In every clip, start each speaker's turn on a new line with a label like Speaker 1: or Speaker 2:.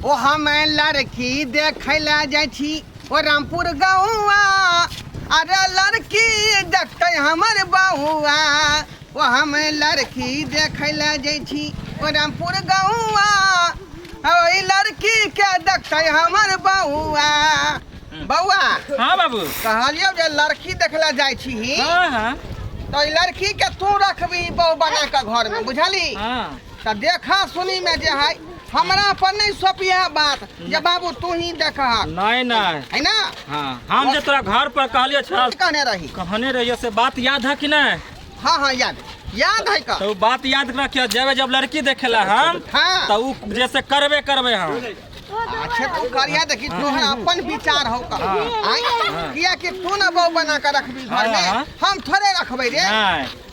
Speaker 1: ओ हम लड़की देखे ला जाइ छी ओ रामपुर गौआ अरे लड़की देखते हमर बहुआ ओ हम लड़की देखे ला जाइ छी ओ रामपुर गौआ ओई लड़की के देखते हमर बहुआ बउआ।
Speaker 2: हाँ बाबू
Speaker 1: कहलियो जे लड़की देखला जाइ छी।
Speaker 2: हाँ हाँ
Speaker 1: तो लड़की के तू रखबी बहू बना के घर में बुझली।
Speaker 2: हाँ
Speaker 1: तो देखा सुनी में जे है हमरा पर नहीं सौंपिया बात जे बाबू तू ही देखा
Speaker 2: नहीं नहीं
Speaker 1: है ना।
Speaker 2: हाँ हम जो तोरा घर पर कहलियो छल
Speaker 1: कहने रही
Speaker 2: कहने रहियो से बात याद है कि नहीं?
Speaker 1: हाँ हाँ याद है का
Speaker 2: तो बात याद रखियो जब लड़की देखेला हम
Speaker 1: हाँ
Speaker 2: तो जैसे करबे हम।
Speaker 1: अच्छा तू करिया देखी तोहर अपन विचार हो का किया कि तू ना बहू बना के रखबी घर में हम थोड़े रखबे रे।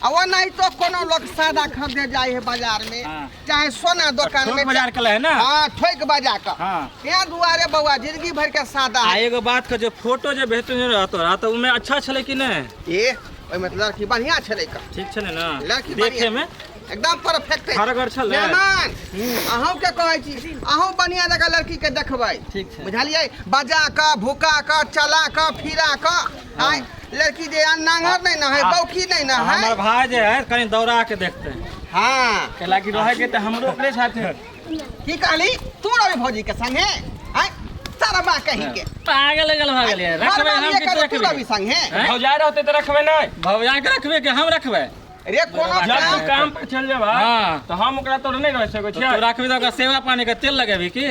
Speaker 1: और नहीं तो कोनो लोग सादा खरीदे जाए है बाजार में चाहे सोना दुकान में
Speaker 2: बाजार के है ना।
Speaker 1: हाँ ठोक बजा का यहाँ दुआरे बउआ जिंदगी भर के सादा।
Speaker 2: एगो बात के जो फोटो जो बेहतरीन रहतो तो उमे अच्छा छले कि नहीं?
Speaker 1: ए ओय में लड़की बढ़िया छले का
Speaker 2: ठीक छले ना
Speaker 1: लड़की
Speaker 2: देखे में
Speaker 1: एकदम परफेक्ट है।
Speaker 2: खरगर छले
Speaker 1: मेहमान अहों के कहै छी अहों बढ़िया जगह लड़की के देखबै
Speaker 2: ठीक है
Speaker 1: बुझलिए बजा का भूका का चला का फिरा का आय लड़की जे नांगर नहीं ना है बौखी नहीं ना है।
Speaker 2: हमर भाई जे है कहीं दौड़ा के देखते हैं।
Speaker 1: हां
Speaker 2: केला की रहे के त हमरो ओकरे साथे
Speaker 1: की कहली तू रवि भौजी के संगे आय सारा बा कहीं के
Speaker 2: पागल भागल है रखबे हम के रखबे
Speaker 1: रवि संगे
Speaker 2: भौजाई रहते त रखबे नहीं भौजाई के रखबे के हम रखबे
Speaker 1: रे कोनो
Speaker 2: काम पर चल जा भाई हां तो हम ओकरा तो नहीं रह सकै छी। तू रखबे त ओकरा सेवा पानी के तेल लगेबी की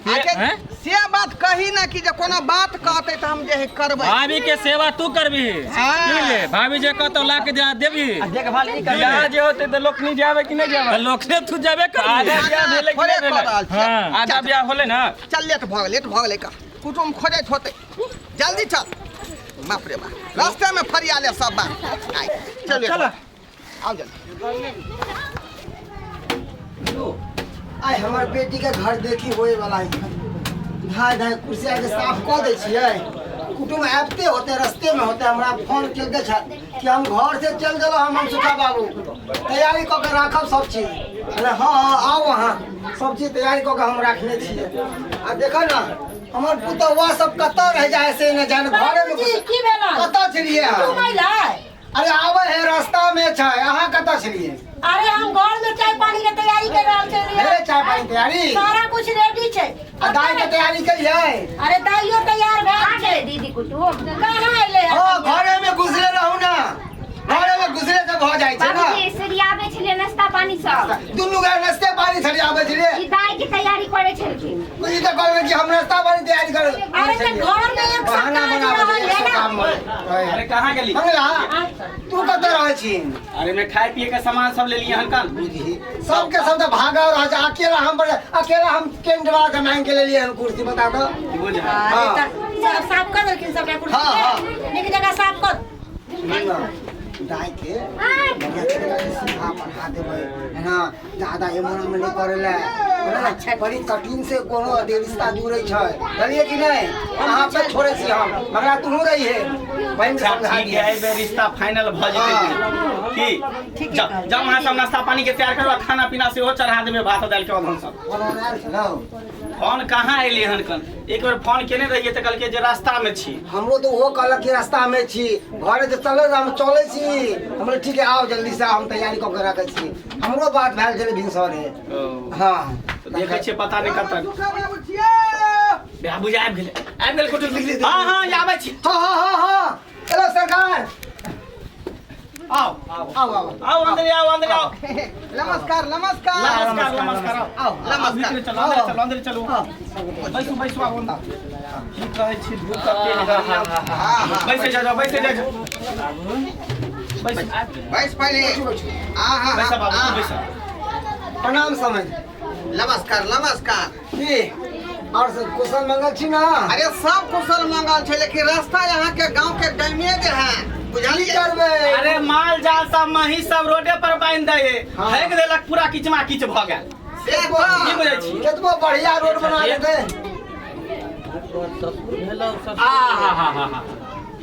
Speaker 1: से बात कही ना कि जे कोनो बात कहते त हम जे करबै।
Speaker 2: भाभी के सेवा तू करबी ले भाभी जे कहतो ला के देबी देखभाल नहीं करबी बियाह जे होते त लोक नहीं जावे कि नहीं जावे लोक से तू जावे कर आधा बियाह भेले कि नहीं भेले हां आधा बियाह होले ना
Speaker 1: चल लेट भगले का कुटुम खोजत होते जल्दी चल बाप रे बाप रास्ते में फरियाले सब बात चलो चलो आओ जल्दी।
Speaker 3: आय हमार बेटी के घर देखी होए वाला है धाय धाय कुर्सी आके साफ कर दे छिए कुटुम आबते होते रास्ते में होते हमरा फोन केल के छ कि हम घर से चल गेलो हम सुखा बाबू तैयारी क के राखब सब चीज। अरे हां आओ वहां सब चीज तैयारी क के हम रखने छिए आ देखो ना हमर पुतवा सब कत रह जाए से न जाने घरे में
Speaker 4: की भेला
Speaker 3: कत छलिए अरे आवे है रास्ता में छ अहां कत छलिए?
Speaker 4: अरे हम घर में चाय पानी के तैयारी कर रहल छलिए।
Speaker 3: अरे चाय पानी तैयारी
Speaker 4: सारा कुछ रेडी छै
Speaker 3: दाई के तैयारी करिए।
Speaker 4: अरे दाइयो तैयार भ छै दीदी कुटुम कहां आइले
Speaker 3: हां घरे में घुसले रहू ना घरे में घुसले से भ जाय छै ना
Speaker 5: बाबूजी सरियाबे छले नाश्ता पानी सब
Speaker 3: दुनु के नाश्ता पानी सरियाबे छले
Speaker 5: ई दाई के तैयारी करे छलखिन
Speaker 3: कोई त कहबे कि हम नाश्ता पानी तैयारी कर
Speaker 4: अरे ते घर में एक
Speaker 3: बहाना बनाबे
Speaker 2: अरे कहां गेली
Speaker 3: मंगला तू कत रहै छी?
Speaker 2: अरे मैं खाए पिए का सामान सब ले लिए हनकन
Speaker 3: सब के सब त भागा रह जा अकेला हम केंद्रवा के मांग के ले लिए हम कुर्सी बता दो।
Speaker 4: अरे त साफ कर देलखिन सब के कुर्सी नीक जगह साफ कर
Speaker 3: दाई के बढ़िया तरीका से सीधा पढ़ा देबै है ना ज्यादा एमन में नहीं करेला अच्छा बड़ी कठिन से कोनो रिश्ता जुड़ै छै चलिए कि नहीं वहां पे छोड़े छी हम मगर तू रही है बहन समझा
Speaker 2: दिए है रिश्ता फाइनल भ जेतै की जब वहां सब नाश्ता पानी के तैयार करबा खाना पीना से हो चढ़ा देबे भात दाल के ओधन सब फोन कहाँ एली हनकन एक बार फोन केने रहिए त कल के जे रास्ता में छी
Speaker 3: हमरो तो वो कहलक कि रास्ता में छी घरे से चले हम चले छी हमरे ठीक है आओ जल्दी से हम तैयारी क के रखे छी हमरो बात भेल छले भिनसरे हां
Speaker 2: तो देखे छे पता नहीं कत बाबू आबि गेल कुटुम हां हां आबै छी
Speaker 3: हां हेलो सरकार आओ
Speaker 2: अंदर आओ
Speaker 1: नमस्कार
Speaker 2: आओ अंदर चलो बैसो आओ अंदर की कहै छी धूप करते बैसे जा बैस
Speaker 1: पहले
Speaker 2: बैस बाबू बैस
Speaker 3: प्रणाम समझ
Speaker 1: नमस्कार
Speaker 3: की और सब कुशल मंगल छी ना?
Speaker 1: अरे सब कुशल मंगल छै लेकिन रास्ता यहाँ के गांव के डैमेज है बुझलिए
Speaker 3: करबे
Speaker 2: अरे माल जाल सब मही सब रोडे पर बांध दे फेंक देलक पूरा किचमा किच भ गेल की बुझै छी
Speaker 3: केतबो बढ़िया रोड बना देते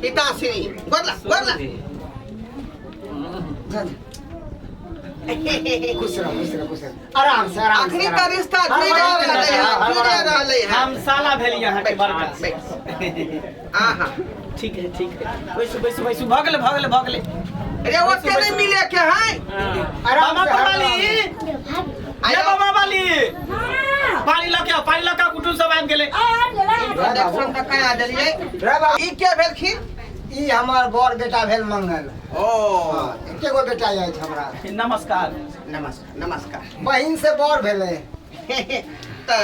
Speaker 1: पिताश्री गोरला
Speaker 3: खुश रहो खुश रहो खुश रहो आराम से आराम से
Speaker 1: आखिरी का रिश्ता जुड़े रहले हैं
Speaker 2: हम साला भेल यहाँ के बड़का
Speaker 1: आहा
Speaker 2: ठीक है वैसे वैसे वैसे भगले भगले भगले
Speaker 1: अरे वो केने मिले के हैं
Speaker 2: मामा वाली अरे मामा वाली पानी लगा कुटुम सब आबि गेले
Speaker 1: इंट्रोडक्शन तक आ देलिए
Speaker 3: रे बाबू
Speaker 1: ई के भेलखिन
Speaker 3: ई हमार बड़ बेटा भेल मंगल
Speaker 1: ओ
Speaker 3: एके गो बेटा अछि हमरा
Speaker 2: नमस्कार
Speaker 1: नमस्कार
Speaker 3: बहिन से बड़ भेले
Speaker 1: त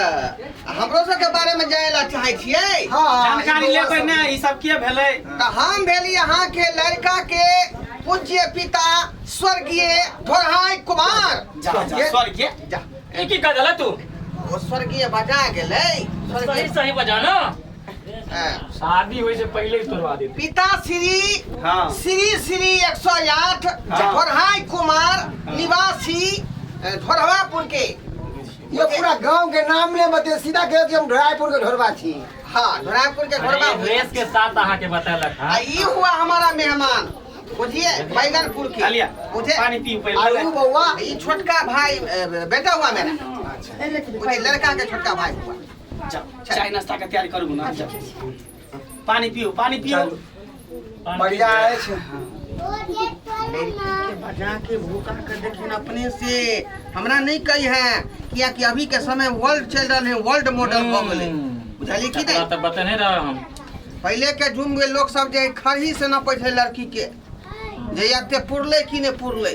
Speaker 1: हमरो सब के बारे में जानेला चाहे छियै
Speaker 2: जानकारी लेबै ने ई सब के भेलै
Speaker 1: त हम भेली यहाँ के लड़का के पूज्य पिता स्वर्गीय धोरहाय कुमार
Speaker 2: स्वर्गीय
Speaker 1: जा
Speaker 2: की कह देला तू
Speaker 1: वो स्वर्गीय बजा गेलै
Speaker 6: सही सही बजाना
Speaker 1: हाँ।
Speaker 6: शादी होई से पहले ही तोड़वा देते
Speaker 1: पिता श्री
Speaker 2: हाँ।
Speaker 1: श्री 108 धोरहाय कुमार निवासी धोरवापुर के
Speaker 3: ये पूरा गांव के नाम ले बते सीधा कहे कि हम ढोराईपुर के ढोरवा छी
Speaker 1: हाँ धोरवापुर के धोरवा
Speaker 6: ड्रेस के साथ आहा के बतालक
Speaker 1: आ ई हुआ हमारा मेहमान बुझिए बैगनपुर के
Speaker 2: आलिया
Speaker 1: मुझे
Speaker 2: पानी पी पहले
Speaker 3: आलू बउआ
Speaker 1: ये छोटका भाई बेटा हुआ मेरा मुझे लड़का के छोटका भाई हुआ
Speaker 2: चाय नाश्ता का तैयारी करू ना पानी पियो
Speaker 3: बढ़िया अछि
Speaker 1: बजा के भूखा कर देखिन अपने से हमरा नहीं कही है किया कि अभी के समय वर्ल्ड चल रहा है वर्ल्ड मॉडल हो गए बुझलिए कि नहीं
Speaker 6: तो बतने रहा हम
Speaker 1: पहले के जुम में लोग सब जे खरही से न पैठे लड़की के जे अते पुरले कि नहीं पुरले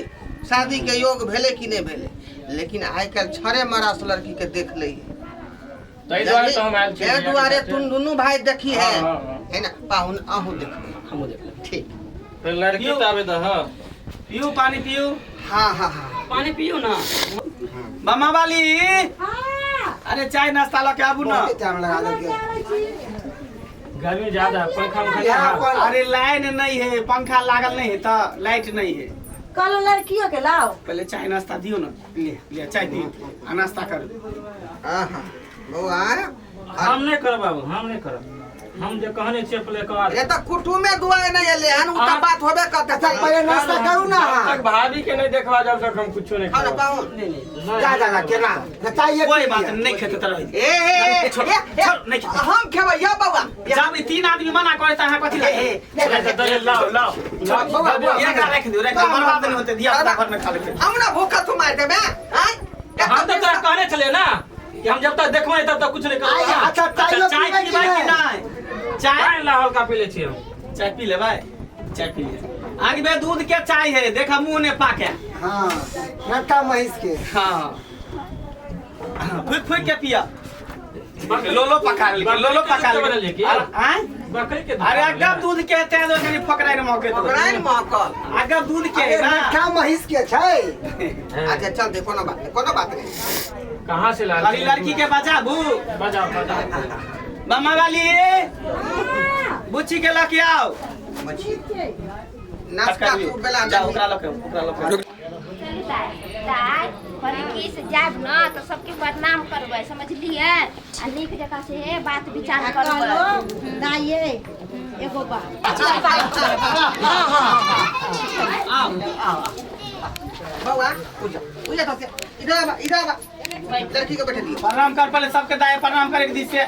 Speaker 1: शादी के योग भेले कि नहीं भेले लेकिन आइ कल छरे मरास लड़की के देख ले
Speaker 6: तई द्वारे तो हम आयल छी
Speaker 1: ये दुआरे तुम दोनों भाई देखी है
Speaker 6: हाँ।
Speaker 1: है ना पाहुन आहू देख
Speaker 2: हम देख
Speaker 1: ठीक
Speaker 6: तो लड़की तो आवे द हां
Speaker 2: पियो पानी पियो
Speaker 1: हाँ हाँ हाँ
Speaker 2: पानी पियो ना मामा वाली अरे चाय नाश्ता ला के आबू ना
Speaker 3: बहुत टाइम लगा देलके
Speaker 6: गर्मी ज्यादा है, पंखा
Speaker 3: यहाँ
Speaker 6: उखा
Speaker 3: पर
Speaker 2: अरे लाइन नहीं है पंखा लागल नहीं है तो लाइट नहीं है
Speaker 4: कल लड़कियों के लाओ
Speaker 2: पहले चाय नाश्ता दियो ना ले चाय दियो आ नाश्ता करो
Speaker 1: हाँ हाँ बउआ
Speaker 6: हम नहीं करब बाबू हम नहीं करब हम जे कहने छियै पहले कवा
Speaker 1: ये तो कुटुमे दुआरे नहीं एले हन उ त बात होबे करते
Speaker 3: अच्छा पहले नाश्ता करू ना
Speaker 6: तक भाभी के नहीं देखवा जब तक हम कुछो नहीं
Speaker 1: खाना
Speaker 6: करब
Speaker 1: पाहुन
Speaker 3: जा जा केना बताइए
Speaker 2: कोई बात नहीं खेते तरह
Speaker 1: ए
Speaker 2: छोड़, नहीं खा।
Speaker 1: हम खेबै या बउआ
Speaker 2: जब तीन आदमी मना करे त अहाँ कथि लागे
Speaker 6: लाओ लाओ
Speaker 2: ये का रख दियो रख बर्बाद नहीं होते दिया घर में खा लेते
Speaker 1: हमरा भूखा तुम मार देबे हैं
Speaker 6: हम तो तोरा कहने चले ना कि हम जब तक देखबै तब तक कुछ नहीं करब
Speaker 3: अच्छा
Speaker 2: चाय पीबै कि नहीं चाय
Speaker 6: चाय ला हल्का पी ले छी हम
Speaker 2: चाय पी ले भाई चाय पी ले आगे बे दूध के चाय है देखा मुंह ने पाके
Speaker 3: हां नटा महिष के
Speaker 2: हां फुक के पिया लोलो पका ले आय
Speaker 6: बकरी के
Speaker 2: अरे अगर दूध के ते दो कनी फकराई न मौके तो
Speaker 1: पकड़ाई महकल
Speaker 2: अगर दूध के
Speaker 3: अरे
Speaker 2: है ना
Speaker 3: नटा महिष के छै
Speaker 1: अच्छा चल दे कोनो बात नहीं
Speaker 6: कहां से ला
Speaker 2: खाली लड़की के बजाबू
Speaker 6: बजा
Speaker 2: मामा वाली बुच्ची के लके आओ
Speaker 1: नाश्ता खूब बेला
Speaker 2: जा ओकरा लके
Speaker 5: दाय लड़की से जाब ना तो सबके प्रणाम करबै समझलिए आ नीक जगह से बात विचार करबै
Speaker 4: दाइए एगो बात
Speaker 1: बउआ उजा तो इधर लड़की को बैठे दियो
Speaker 2: प्रणाम कर पहले सबके दाए प्रणाम करे के दी से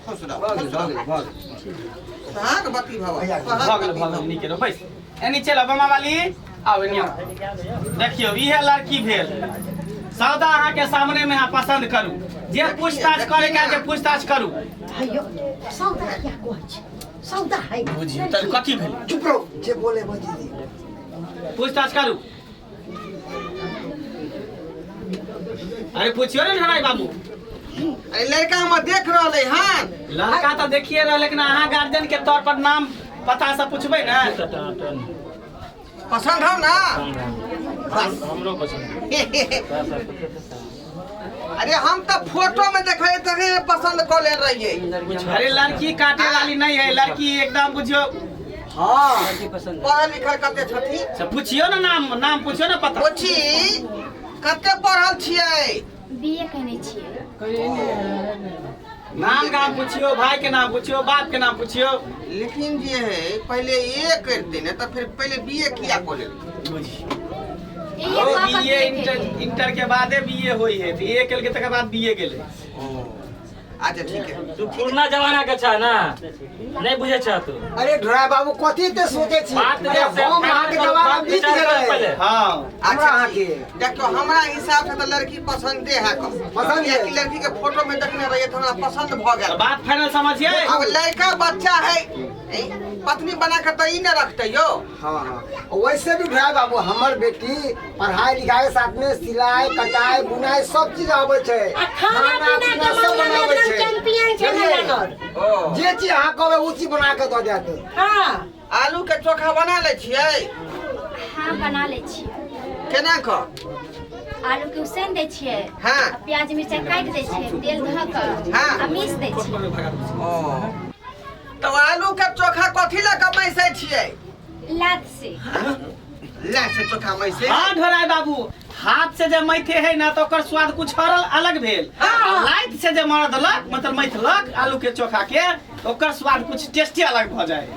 Speaker 1: खुश रहो साग बत्ती
Speaker 2: भगल नीचे रो बैस एनी चलो मामा वाली आओ एनी देखियो इहे लड़की भेल सौदा अहाँ के सामने में अहाँ पसंद करू जे पूछताछ करे के जे पूछताछ करू
Speaker 4: अयो सौदा क्या कोच सौदा है
Speaker 2: बुझियो त कथि भेल
Speaker 3: चुप रहो जे बोले बजी दी
Speaker 2: पूछताछ करू अरे पूछियो ने हराई बाबू
Speaker 1: अरे लड़का हम देख रहले हन
Speaker 2: लड़का तो देखिए रहे लेकिन अहाँ गार्जियन के तौर पर नाम पता से पूछबै ना
Speaker 1: पसंद हो ना
Speaker 6: हमरो पसंद
Speaker 1: अरे हम तो फोटो में देखे तभी पसंद कर ले रहिए
Speaker 2: अरे लड़की काटे वाली नहीं है लड़की एकदम बुझियो
Speaker 1: हाँ पढ़ल लिखल कते छथी
Speaker 2: से पूछियो ना नाम पूछियो ना पता
Speaker 1: पूछी कते पढ़ल छियै
Speaker 5: बीए कहने छिए
Speaker 2: नाम गाम पूछियो, भाई के नाम पूछियो, बाप के नाम पूछियो।
Speaker 1: लेकिन जे है पहले ये करते ना तो फिर पहले बीए किया बोले
Speaker 2: बीए इंटर के बादे बीए होई है, बीए केल के तकर बाद बीए गेले।
Speaker 1: अच्छा ठीक है।
Speaker 6: तू पुरना जमाना के छ ना, नहीं बुझे छ तू।
Speaker 3: अरे ढोरा बाबू कथी ते सोचे छी?
Speaker 6: बात
Speaker 3: अरे हम अहाँ के जमाना बीत गेलै।
Speaker 2: हां
Speaker 1: अच्छा
Speaker 3: अहाँ
Speaker 1: ठीक।
Speaker 3: के
Speaker 1: देखो हमरा हिसाब से तो लड़की पसंदे है कम
Speaker 3: पसंद है।
Speaker 1: कि लड़की के फोटो में देखने रहिए तो हमरा पसंद भ गेल।
Speaker 2: बात फाइनल समझिए।
Speaker 1: अब लड़का बच्चा है पत्नी बना के तो ई न रखते यो।
Speaker 3: हाँ हाँ वैसे भी ढोरा बाबू हमर बेटी पढ़ाई लिखाई के साथ में सिलाई कटाई बुनाई सब चीज आवे छै।
Speaker 4: खाना पीना के
Speaker 3: सब
Speaker 4: मामला में
Speaker 3: बनाबै
Speaker 4: एकदम
Speaker 3: छै।
Speaker 4: चैंपियन छै
Speaker 3: बुझलियै?
Speaker 4: ना।
Speaker 1: ओ
Speaker 3: जे चीज अहाँ कहबै उ चीज बना के दऽ देत।
Speaker 4: हाँ
Speaker 1: आलू के चोखा बना ले छियै?
Speaker 5: हाँ बना ले छियै।
Speaker 1: केना क?
Speaker 5: आलू के उसन दै छियै,
Speaker 1: हाँ।
Speaker 5: आ प्याज मिर्चाई काटि दै छियै, तेल धऽ कऽ
Speaker 1: हाँ।
Speaker 5: आ मीस दै छियै।
Speaker 1: ओ तो आलू के चोखा कथी ला कमाइसे छियै?
Speaker 5: लात से
Speaker 1: ला से चोखा मैसे।
Speaker 2: हां ढोराय बाबू, हाथ से जे मैथे है ना तो ओकर स्वाद कुछ और अलग भेल। लाइट से जे मार देलक मतलब मैथलक आलू के चोखा के ओकर स्वाद कुछ टेस्टी अलग भ जाए।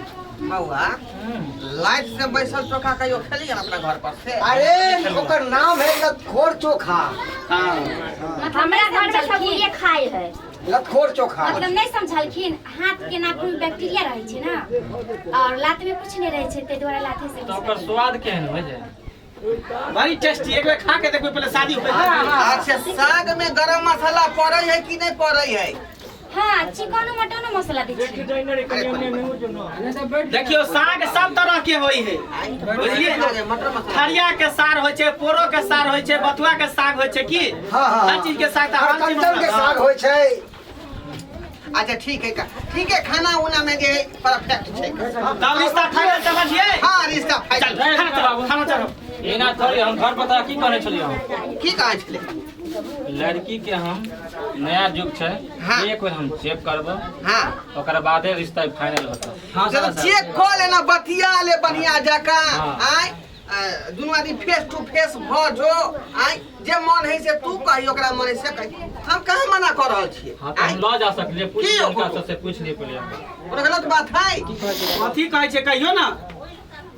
Speaker 1: बउआ लाइट से बैसल चोखा कहियो खेलिए अपना घर पर से?
Speaker 3: अरे ओकर नाम है लतखोर चोखा।
Speaker 2: हां
Speaker 5: हमरा घर में सब ये खाए है।
Speaker 3: लतखोर चोखा
Speaker 5: मतलब नहीं समझलखिन, हाथ के नाखून में बैक्टीरिया रहे छै ना और लात में कुछ नहीं रहे छै, ते द्वारा लाथे से
Speaker 6: तो ओकर स्वाद केहन हो जाए?
Speaker 2: बड़ी टेस्टी। एक बेर खा के देखो पहले शादी हो
Speaker 1: अच्छा साग में गरम मसाला पड़े है कि नहीं पड़े है?
Speaker 5: हाँ चिकन मटन मसाला दै छियै।
Speaker 2: देखियो साग सब तरह के होई है, बुझलिए?
Speaker 1: मटर मसाला
Speaker 2: ठरिया के साग होय छै, पोरो के साग होय छै, बथुआ के साग होय छै की
Speaker 3: हाँ हाँ
Speaker 2: हर चीज के साग
Speaker 3: और
Speaker 2: हर चीज
Speaker 3: कंचन के साग होय छै।
Speaker 1: अच्छा ठीक है खाना उना में जे परफेक्ट छै।
Speaker 2: तब रिश्ता फाइनल समझिए।
Speaker 1: हाँ रिश्ता
Speaker 2: चल
Speaker 1: फाइनल।
Speaker 2: खाना चढ़ाओ, खाना चढ़ाओ।
Speaker 6: एना थोड़ी हम घर पता की करे छलिए हम।
Speaker 1: की कहै छले?
Speaker 6: लड़की के हम नया युग छै,
Speaker 1: हाँ।
Speaker 6: एक बेर हम चेक करबो,
Speaker 1: हाँ
Speaker 6: ओकर बादे रिश्ता फाइनल होता।
Speaker 1: जब चेक कऽ लेना बतिया ले बढ़िया जका
Speaker 6: हाँ।
Speaker 1: आय दुनू आदमी फेस टू फेस भ जो आय जे मन है से तू कही ओकरा मन है से कही। हम कहाँ मना कर रहल छियै?
Speaker 6: हां तो हम ल जा सकलिए, पूछ
Speaker 1: की
Speaker 6: उनका
Speaker 1: हो?
Speaker 6: से पूछ लिए पहले।
Speaker 1: कोनो गलत बात है?
Speaker 2: कथी कहै छै कहियो ना।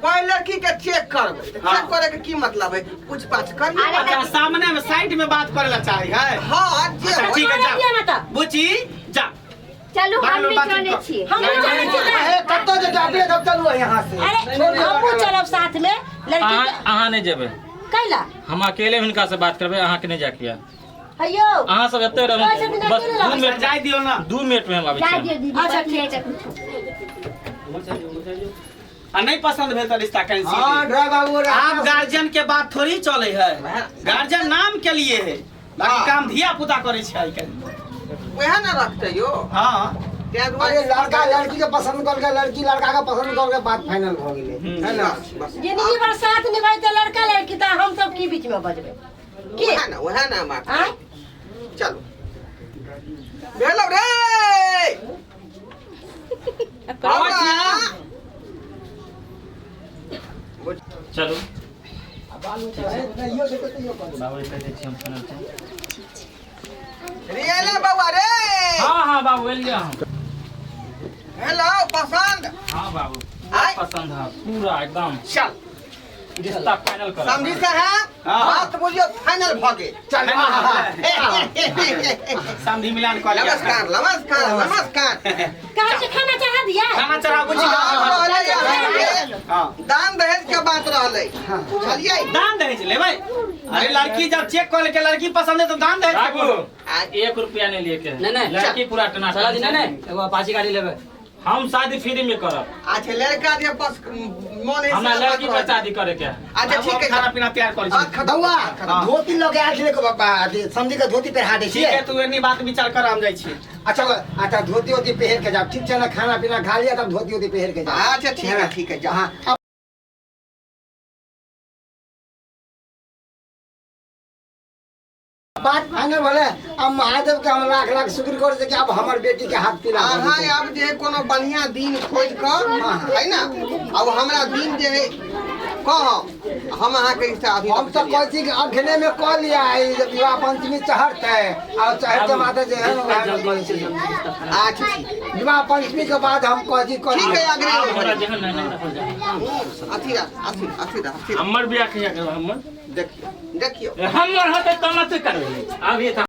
Speaker 1: कोई लड़की के चेक करबै
Speaker 2: हाँ।
Speaker 1: चेक करे के की मतलब है? पूछ पाछ करिए।
Speaker 2: अच्छा सामने में साइड में बात करे ला चाही है।
Speaker 1: हाँ जे
Speaker 2: अच्छा,
Speaker 1: होय।
Speaker 2: ठीक है
Speaker 4: दिया ना
Speaker 2: जा
Speaker 4: तो।
Speaker 2: बुची जा।
Speaker 5: चलू हम भी
Speaker 2: बातचीत
Speaker 5: चले
Speaker 2: कर।
Speaker 5: छियै।
Speaker 4: हम भी चले छियै।
Speaker 3: ए कत्तो जे डाबे तब चलू यहाँ से।
Speaker 4: अरे हमहूँ चलब साथ में लड़की
Speaker 6: अहाँ
Speaker 4: के।
Speaker 6: अहाँ नहीं जेबे,
Speaker 4: कैला
Speaker 6: हम अकेले हुनका से बात करबे, अहाँ के नहीं जाके या।
Speaker 4: अयो
Speaker 6: अहाँ सब एते रहू,
Speaker 4: अच्छा, बिना
Speaker 6: बस
Speaker 4: अकेले
Speaker 6: 2
Speaker 4: रहू।
Speaker 6: मिनट
Speaker 2: जाय दियो ना।
Speaker 6: 2 मिनट में हम आबै
Speaker 5: जा
Speaker 6: छी।
Speaker 5: दियौ दीदी।
Speaker 4: अच्छा,
Speaker 5: बतियाइ
Speaker 4: ठीक
Speaker 5: के कुछो।
Speaker 2: आ नहीं पसंद भेल तो रिश्ता कैंसिल।
Speaker 3: हाँ ढोरा बाबू
Speaker 2: आप गार्जियन के बात थोड़ी चले है, गार्जियन नाम के लिए है, बाकी काम धिया पुता करे छै आइ काल्हि।
Speaker 1: वह ना रखते यो।
Speaker 2: हाँ
Speaker 1: तें
Speaker 3: अरे
Speaker 1: दुआरे
Speaker 3: लड़का लड़की के पसंद करके लड़की लड़का के पसंद करके बात फाइनल हो गेलै है ना।
Speaker 1: बस
Speaker 4: जिंदगी भर साथ निभाते लड़का लड़की तो हम सब की बीच में बजबे की?
Speaker 1: वह ना मार।
Speaker 4: आय
Speaker 1: चलो भेलो रे बाबा।
Speaker 6: चलू
Speaker 3: यो देखो तो यो कर।
Speaker 6: बाबू कह छी हम फाइनल छै।
Speaker 1: रियले बाबा रे।
Speaker 6: हां हां बाबू एलिया हम।
Speaker 1: हेलो पसंद
Speaker 6: हां बाबू
Speaker 1: आय
Speaker 6: पसंद है पूरा एकदम।
Speaker 1: चल
Speaker 6: रिश्ता फाइनल कर।
Speaker 1: समझी साहब
Speaker 2: हाँ।
Speaker 1: बात बुझियो फाइनल भ गेल।
Speaker 3: चल
Speaker 2: संधि मिलान कर लिया।
Speaker 1: नमस्कार नमस्कार नमस्कार।
Speaker 4: कहाँ से खाना चढ़ा दिया?
Speaker 2: खाना चढ़ा बुची। हाँ
Speaker 1: दान दहेज के बात रहले। चलिए
Speaker 2: दान दहेज लेबै। अरे लड़की जब चेक कर के लड़की पसंद है तो दान दहेज के बोलो।
Speaker 6: बाबू 1 रुपया नहीं लिए के।
Speaker 7: नहीं, नहीं।
Speaker 6: लड़की पूरा टना
Speaker 7: चला दी नहीं एगो अपाची गाड़ी लेबे।
Speaker 6: हम शादी फ्री में करब।
Speaker 1: अच्छा लड़का जे बस मन है
Speaker 6: हमरा
Speaker 1: से
Speaker 6: लड़की
Speaker 1: बात
Speaker 6: के शादी करे के।
Speaker 1: अच्छा ठीक है
Speaker 2: खाना पीना तैयार कर छी।
Speaker 3: बउआ
Speaker 2: हाँ।
Speaker 3: धोती लगे आयल छलै के बाबा समझी के धोती पहिरा दै
Speaker 2: ठीक
Speaker 3: छियै।
Speaker 2: है तू एनी बात विचार कर हम जाइ छी।
Speaker 3: अच्छा अच्छा धोती ओती पहिर के जाब ठीक छै ना। खाना पीना खा लिया तब धोती ओती पहिर के जाब।
Speaker 1: अच्छा ठीक है जा।
Speaker 3: हाँ बात फाइनल भले। अब महादेव के हम लाख लाख शुक्र करे छै कि अब हमर बेटी के हाथ पीला भऽ
Speaker 1: अहाँ
Speaker 3: जेतै।
Speaker 1: अब जे कोनो बढ़िया दिन खोज कर है ना अब हमरा दिन जे है हाँ हम अहाँके रिश्ता अभी
Speaker 3: हम तो कोई चीज अखने में कह लिया है जब विवाह पंचमी चढ़ते और चढ़ते माता जो है
Speaker 1: अच्छा ठीक
Speaker 3: विवाह पंचमी के बाद हम कोई चीज कर
Speaker 1: ठीक है
Speaker 3: लिया।
Speaker 1: अग्री
Speaker 6: हमरा
Speaker 1: हो
Speaker 6: जहन नहीं रखल जा
Speaker 1: अथी
Speaker 6: हमर बियाह कहिया करब हमर
Speaker 1: देखियो
Speaker 6: हमर होते तो मत करबे अब ये